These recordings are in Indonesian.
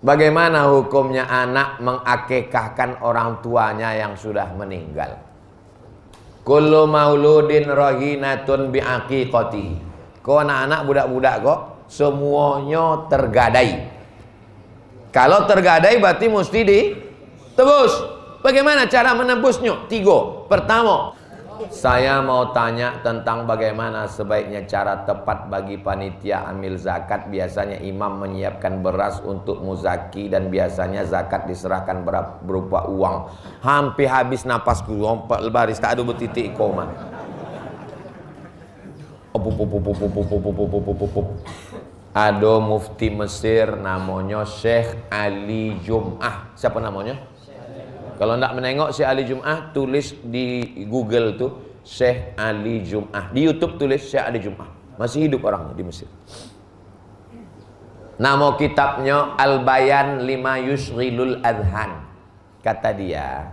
Bagaimana hukumnya anak mengakikahkan orang tuanya yang sudah meninggal? Kullu mauludin rahinatun biaqiqati. Kok anak-anak budak-budak kok semuanya tergadai. Kalau tergadai berarti mesti ditebus. Bagaimana cara menebusnya? 3. Pertama, saya mau tanya tentang bagaimana sebaiknya cara tepat bagi panitia amil zakat. Biasanya imam menyiapkan beras untuk muzaki dan biasanya zakat diserahkan berupa uang. Hampir habis napasku, lompat baris tak ada bertitik koma. Ada mufti Mesir namanya Syekh Ali Jum'ah. Siapa namanya? Kalau tidak menengok Syekh Ali Jum'ah, tulis di Google tuh Syekh Ali Jum'ah. Di YouTube tulis Syekh Ali Jum'ah. Masih hidup orangnya di Mesir. Nama kitabnya Al-Bayan Lima Yushghilul Adhan. Kata dia,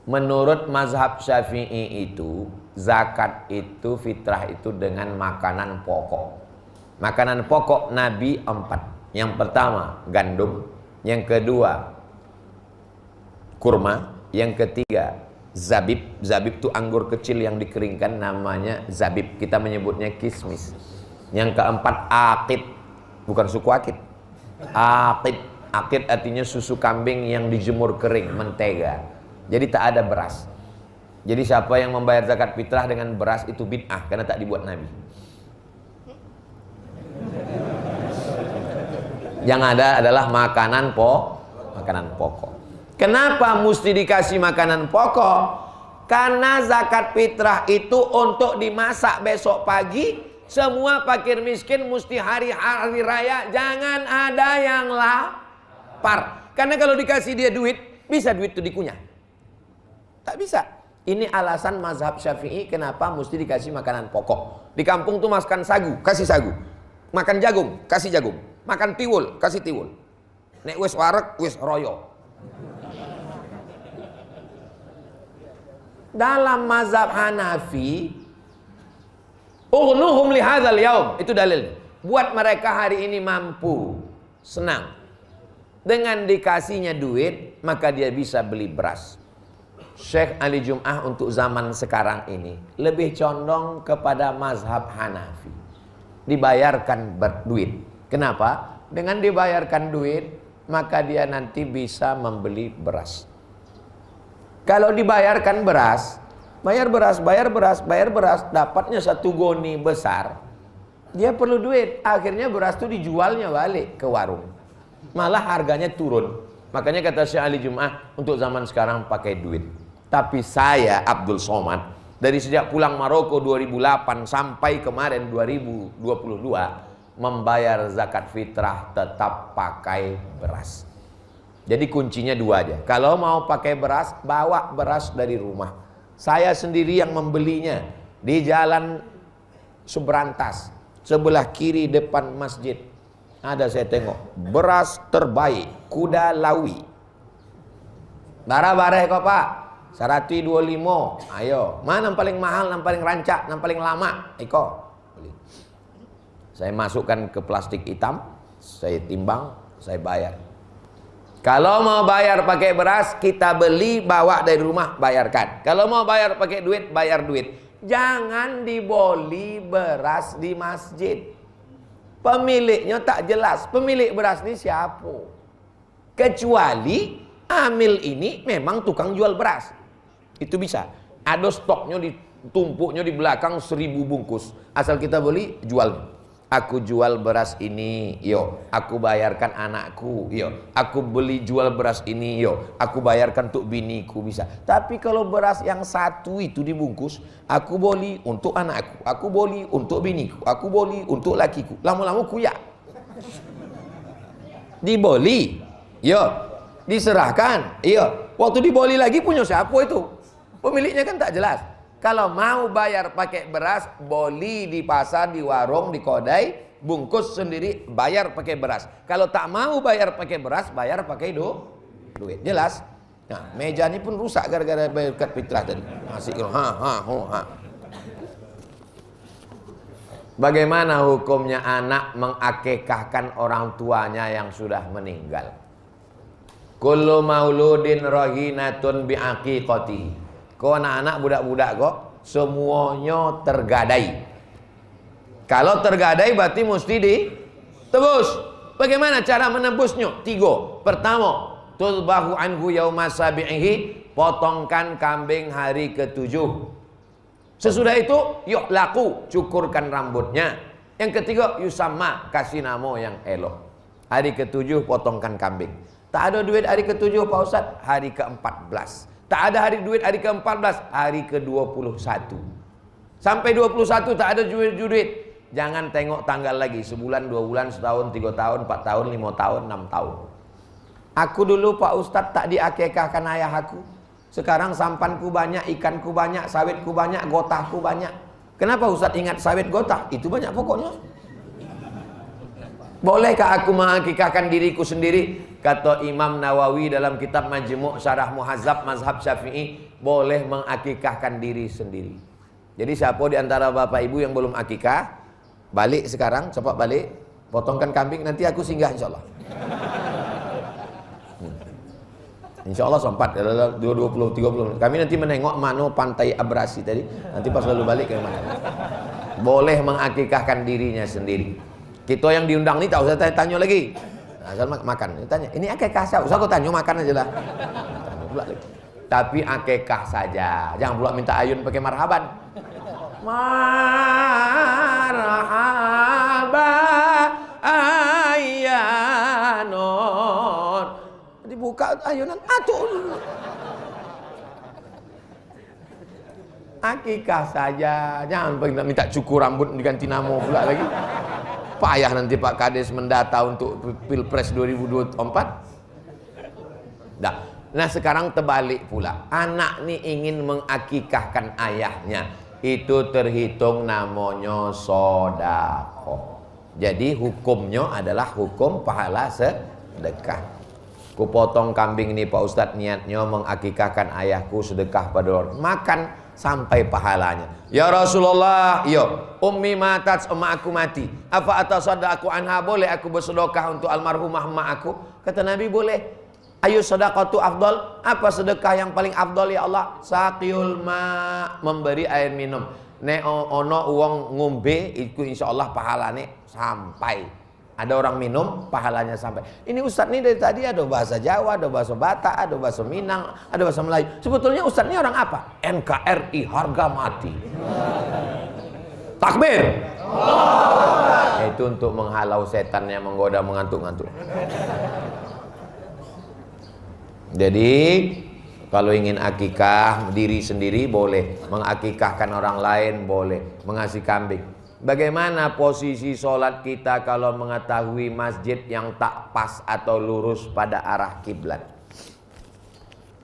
menurut mazhab Syafi'i itu zakat itu, fitrah itu dengan makanan pokok. Makanan pokok Nabi 4. Yang pertama gandum, yang kedua kurma, yang ketiga zabib. Zabib itu anggur kecil yang dikeringkan, namanya zabib. Kita menyebutnya kismis. Yang keempat aqid, bukan suku akid. Aqid, aqid artinya susu kambing yang dijemur kering, mentega. Jadi tak ada beras. Jadi siapa yang membayar zakat fitrah dengan beras itu bid'ah, karena tak dibuat Nabi. Yang ada adalah makanan pokok. Kenapa mesti dikasih makanan pokok? Karena zakat fitrah itu untuk dimasak besok pagi. Semua fakir miskin mesti hari raya jangan ada yang lapar. Karena kalau dikasih dia duit, bisa duit itu dikunyah? Tak bisa. Ini alasan mazhab Syafi'i kenapa mesti dikasih makanan pokok. Di kampung tuh makan sagu, kasih sagu. Makan jagung, kasih jagung. Makan tiwul, kasih tiwul. Nek wis warek, wis royo. Dalam mazhab Hanafi, ughnuhum li hadzal yaum, itu dalil. Buat mereka hari ini mampu, senang. Dengan dikasihnya duit, maka dia bisa beli beras. Syekh Ali Jum'ah untuk zaman sekarang ini lebih condong kepada mazhab Hanafi. Dibayarkan berduit. Kenapa? Dengan dibayarkan duit, maka dia nanti bisa membeli beras. Kalau dibayarkan beras, bayar beras, dapatnya 1 goni besar. Dia perlu duit, akhirnya beras itu dijualnya balik ke warung. Malah harganya turun. Makanya kata Syekh Ali Jum'ah, untuk zaman sekarang pakai duit. Tapi saya, Abdul Somad, dari sejak pulang Maroko 2008 sampai kemarin 2022, membayar zakat fitrah tetap pakai beras. Jadi kuncinya 2 aja. Kalau mau pakai beras, bawa beras dari rumah. Saya sendiri yang membelinya di jalan Subrantas, sebelah kiri depan masjid. Ada saya tengok beras terbaik Kuda Lawi. Barah-barah kok Pak, 125. Ayo, mana yang paling mahal, yang paling rancak, yang paling lama? Iko. Saya masukkan ke plastik hitam, saya timbang, saya bayar. Kalau mau bayar pakai beras, kita beli, bawa dari rumah, bayarkan. Kalau mau bayar pakai duit, bayar duit. Jangan diboli beras di masjid. Pemiliknya tak jelas. Pemilik beras ini siapa? Kecuali amil ini memang tukang jual beras. Itu bisa. Ada stoknya, ditumpuknya di belakang 1000 bungkus. Asal kita beli, jual. Aku jual beras ini, yo. Aku bayarkan anakku, yo. Aku beli jual beras ini, yo. Aku bayarkan untuk biniku, bisa. Tapi kalau beras yang 1 itu dibungkus, aku beli untuk anakku, aku beli untuk biniku, aku beli untuk lakiku. Lama-lama kuyak. Diboli, yo. Diserahkan, yo. Waktu diboli lagi punya siapa itu? Pemiliknya kan tak jelas. Kalau mau bayar pakai beras, boli di pasar, di warung, di kodai, bungkus sendiri, bayar pakai beras. Kalau tak mau bayar pakai beras, bayar pakai duit. Jelas? Nah, meja ini pun rusak gara-gara bayar zakat fitrah tadi. Masih Bagaimana hukumnya anak mengakikahkan orang tuanya yang sudah meninggal? Kullu mauludin rahinatun biaqiqati. Kau anak-anak budak-budak kok semuanya tergadai. Kalau tergadai berarti mesti ditebus. Bagaimana cara menebusnya? 3. Pertama, tulbahu anhu yauma sabihi, potongkan kambing hari ke-7. Sesudah itu yuhlaku, cukurkan rambutnya. Yang ketiga, yusamma, kasih nama yang elok. Hari ke-7 potongkan kambing. Tak ada duit hari ke-7 Pak Ustaz, hari ke-14. Tak ada duit hari ke-14, hari ke-21. Sampai 21 tak ada duit. Jangan tengok tanggal lagi, sebulan, 2 bulan, setahun, 3 tahun, 4 tahun, 5 tahun, 6 tahun. Aku dulu Pak Ustaz tak diakikahkan ayah aku. Sekarang sampanku banyak, ikanku banyak, sawitku banyak, gotahku banyak. Kenapa Ustaz ingat sawit gotah? Itu banyak pokoknya. Bolehkah aku mengakikahkan diriku sendiri? Kata Imam Nawawi dalam kitab Majmu' Syarah Muhazzab Mazhab Syafi'i, boleh mengakikahkan diri sendiri. Jadi siapa di antara bapak ibu yang belum akikah, balik sekarang, cepat balik, potongkan kambing, nanti aku singgah insyaallah. Insyaallah sempat 20 30. Kami nanti menengok mana pantai Abrasi tadi. Nanti pas lalu balik ke mana. Boleh mengakikahkan dirinya sendiri. Kita yang diundang ni tak usah tanya lagi. Asal makan, tanya. Ini akikah siapa? Usah kau tanya, makan aja lah. Tapi akikah saja. Jangan pula minta ayun pakai marhaban. Marhaba ayanon. Dibuka ayunan, atuh. Akikah saja. Jangan minta cukur rambut diganti nama pula lagi. Payah nanti Pak Kades mendata untuk Pilpres 2024. Nah sekarang terbalik pula. Anak nih ingin mengakikahkan ayahnya. Itu terhitung namanya sedekah. Jadi hukumnya adalah hukum pahala sedekah. Ku potong kambing nih Pak Ustadz, niatnya mengakikahkan ayahku, sedekah pada orang. Makan sampai pahalanya. Ya Rasulullah, yo, ummi matat, emak aku mati. Apa atasadaqu anha, boleh aku bersedekah untuk almarhumah emak aku? Kata Nabi, boleh. Ayu sedekatu afdal, apa sedekah yang paling afdal ya Allah? Saqiyul ma, memberi air minum. Nek ono uang ngombe, itu insyaallah pahalane sampai. Ada orang minum, pahalanya sampai. Ini Ustadz ini dari tadi ada bahasa Jawa, ada bahasa Batak, ada bahasa Minang, ada bahasa Melayu. Sebetulnya Ustadz ini orang apa? NKRI, harga mati. Takbir. Itu untuk menghalau setan yang menggoda mengantuk-ngantuk. Jadi kalau ingin akikah diri sendiri boleh, mengakikahkan orang lain boleh, mengasih kambing. Bagaimana posisi sholat kita kalau mengetahui masjid yang tak pas atau lurus pada arah kiblat?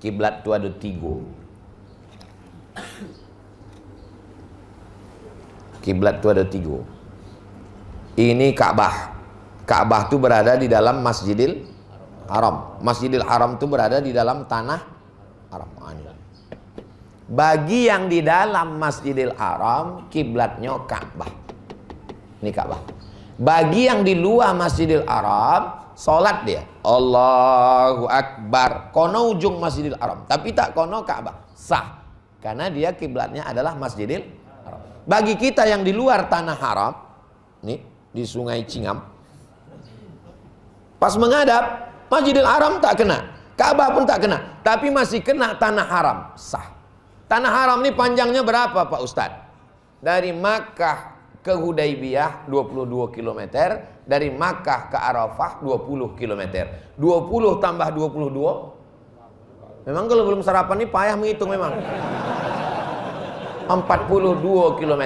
Kiblat itu ada 3. Kiblat itu ada 3. Ini Ka'bah. Ka'bah itu berada di dalam Masjidil Haram. Masjidil Haram itu berada di dalam tanah haram. Bagi yang di dalam Masjidil Haram, kiblatnya Ka'bah. Ini Ka'bah. Bagi yang di luar Masjidil Haram, sholat dia Allahu Akbar, kono ujung Masjidil Haram, tapi tak kono Ka'bah, sah, karena dia kiblatnya adalah Masjidil Haram. Bagi kita yang di luar tanah haram, nih di Sungai Cingam, pas menghadap Masjidil Haram tak kena, Ka'bah pun tak kena, tapi masih kena tanah haram, sah. Tanah haram ini panjangnya berapa Pak Ustadz? Dari Makkah ke Hudaybiyah 22 km, dari Makkah ke Arafah 20 km. 20 tambah 22. Memang kalau belum sarapan ini payah menghitung memang. 42 km.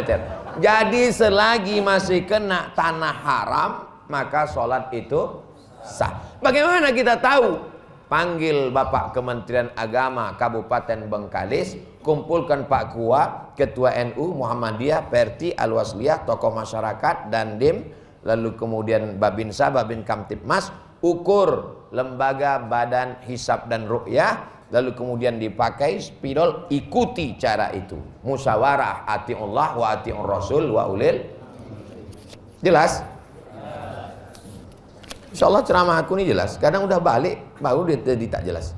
Jadi selagi masih kena tanah haram, maka sholat itu sah. Bagaimana kita tahu? Panggil Bapak Kementerian Agama Kabupaten Bengkalis, kumpulkan Pak Kua, Ketua NU, Muhammadiyah, Perti, Al-Wasliyah, tokoh masyarakat, Dandim, lalu kemudian Babinsa, Babin Kamtipmas, ukur lembaga badan hisab dan ru'yah, lalu kemudian dipakai spidol, ikuti cara itu. Musyawarah, ati'ullah wa ati'ur rasul wa ulil. Jelas? Insya Allah ceramah aku ini jelas. Kadang udah balik baru dia tak jelas.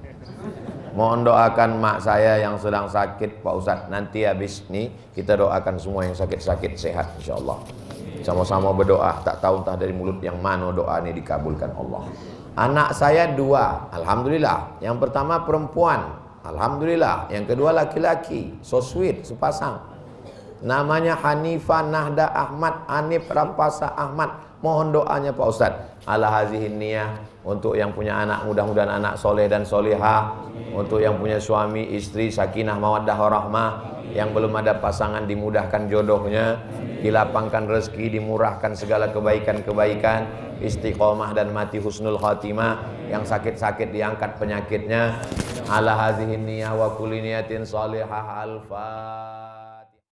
Mohon doakan mak saya yang sedang sakit Pak Ustadz. Nanti habis ini kita doakan semua yang sakit-sakit sehat insya Allah. Sama-sama berdoa. Tak tahu entah dari mulut yang mana doa ini dikabulkan Allah. Anak saya 2, alhamdulillah. Yang pertama perempuan, alhamdulillah. Yang kedua laki-laki, so sweet, sepasang. Namanya Hanifah Nahda Ahmad, Hanif Rampasa Ahmad. Mohon doanya Pak Ustadz. Ala hazihin niyah, untuk yang punya anak, mudah-mudahan anak soleh dan solehah. Untuk yang punya suami, istri, sakinah, mawaddah, warahmah. Yang belum ada pasangan, dimudahkan jodohnya, dilapangkan rezeki, dimurahkan segala kebaikan-kebaikan, istiqomah dan mati husnul khatimah. Yang sakit-sakit diangkat penyakitnya. Ala hazihin niyah wa kulli niyatin salihah. Al-Fatihah.